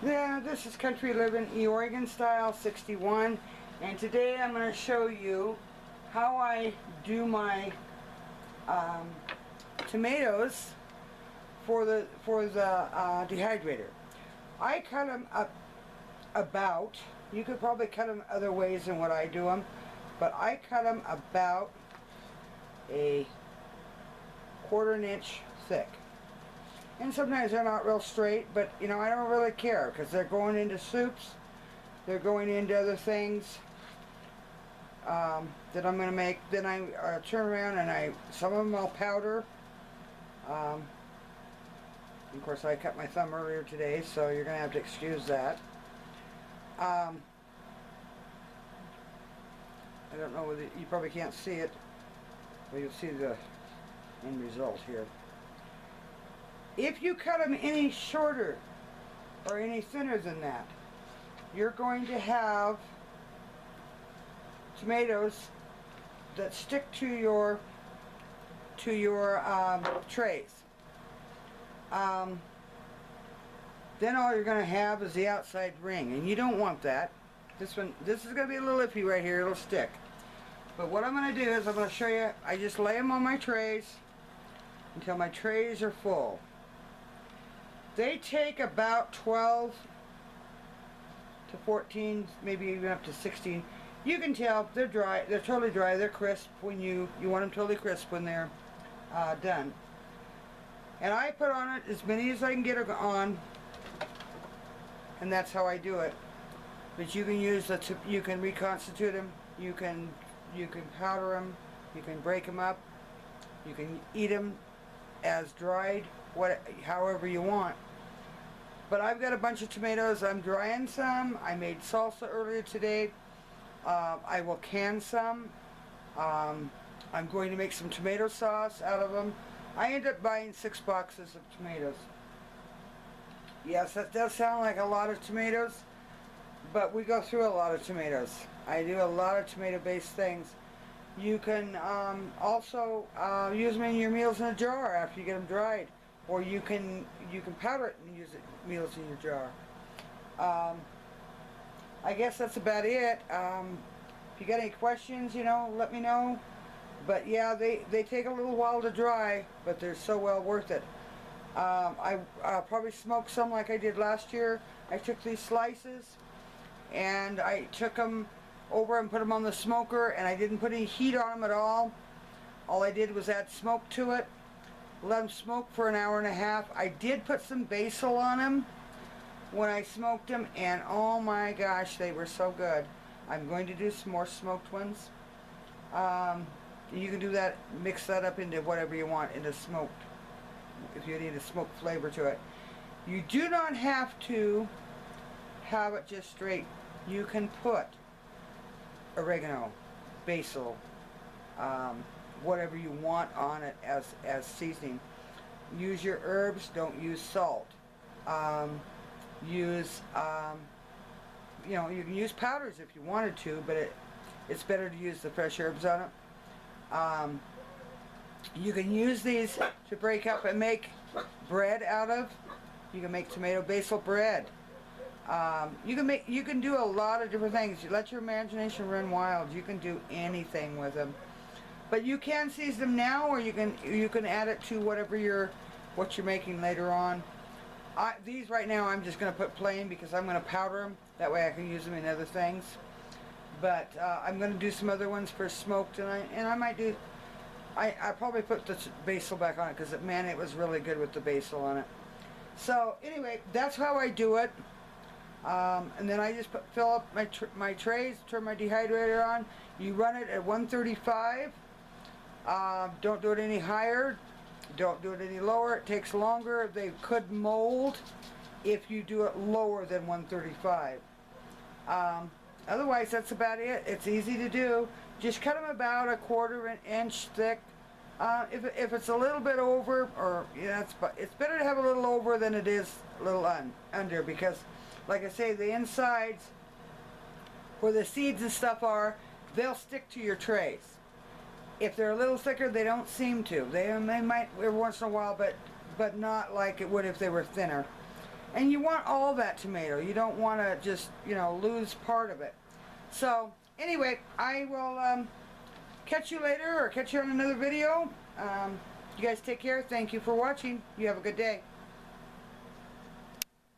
Yeah, this is Country Living Oregon Style 61, and today I'm going to show you how I do my tomatoes for the dehydrator. I cut them up about, you could probably cut them other ways than what I do them, but I cut them about a 1/4 inch thick. And sometimes they're not real straight, but you know, I don't really care because they're going into soups, they're going into other things that I'm going to make. Then I turn around and some of them I'll powder. Of course, I cut my thumb earlier today, so you're going to have to excuse that. I don't know whether you probably can't see it, but you'll see the end result here. If you cut them any shorter or any thinner than that, you're going to have tomatoes that stick to your trays. Then all you're going to have is the outside ring, and you don't want that. This is going to be a little iffy right here. It'll stick. But what I'm going to do is I'm going to show you. I just lay them on my trays until my trays are full. They take about 12 to 14, maybe even up to 16. You can tell they're dry. They're totally dry. They're crisp when you want them totally crisp when they're done. And I put on it as many as I can get on, and that's how I do it. But you can use you can reconstitute them. You can powder them. You can break them up. You can eat them as dried, however you want. But I've got a bunch of tomatoes. I'm drying some. I made salsa earlier today. I will can some. I'm going to make some tomato sauce out of them. I ended up buying 6 boxes of tomatoes. Yes, that does sound like a lot of tomatoes, but we go through a lot of tomatoes. I do a lot of tomato-based things. You can also use them in your meals in a jar after you get them dried, or you can powder it and use it meals in your jar. I guess that's about it. If you got any questions, let me know. But yeah, they take a little while to dry, but they're so well worth it. I'll probably smoke some like I did last year. I took these slices and I took them over and put them on the smoker, and I didn't put any heat on them at all. All I did was add smoke to it, let them smoke for an hour and a half. I did put some basil on them when I smoked them, and oh my gosh, they were so good. I'm going to do some more smoked ones. You can do that, mix that up into whatever you want, into smoked, if you need a smoked flavor to it. You do not have to have it just straight. You can put oregano, basil, whatever you want on it as seasoning. Use your herbs, don't use salt. You can use powders if you wanted to, but it's better to use the fresh herbs on it. You can use these to break up and make bread out of. You can make tomato basil bread. You can do a lot of different things. You let your imagination run wild. You can do anything with them. But you can season them now, or you can add it to what you're making later on. These right now I'm just going to put plain because I'm going to powder them. That way I can use them in other things. But I'm going to do some other ones for smoked, and I might do. I probably put the basil back on it because man, it was really good with the basil on it. So anyway, that's how I do it. And then I just fill up my trays, turn my dehydrator on. You run it at 135. Don't do it any higher. Don't do it any lower. It takes longer. They could mold if you do it lower than 135. Otherwise, that's about it. It's easy to do. Just cut them about a 1/4 inch thick. If it's a little bit over, it's better to have a little over than it is a little under, because, like I say, the insides where the seeds and stuff are, they'll stick to your trays. If they're a little thicker, they don't seem to. They might every once in a while, but not like it would if they were thinner. And you want all that tomato. You don't want to just, you know, lose part of it. So, anyway, I will catch you later or catch you on another video. You guys take care. Thank you for watching. You have a good day.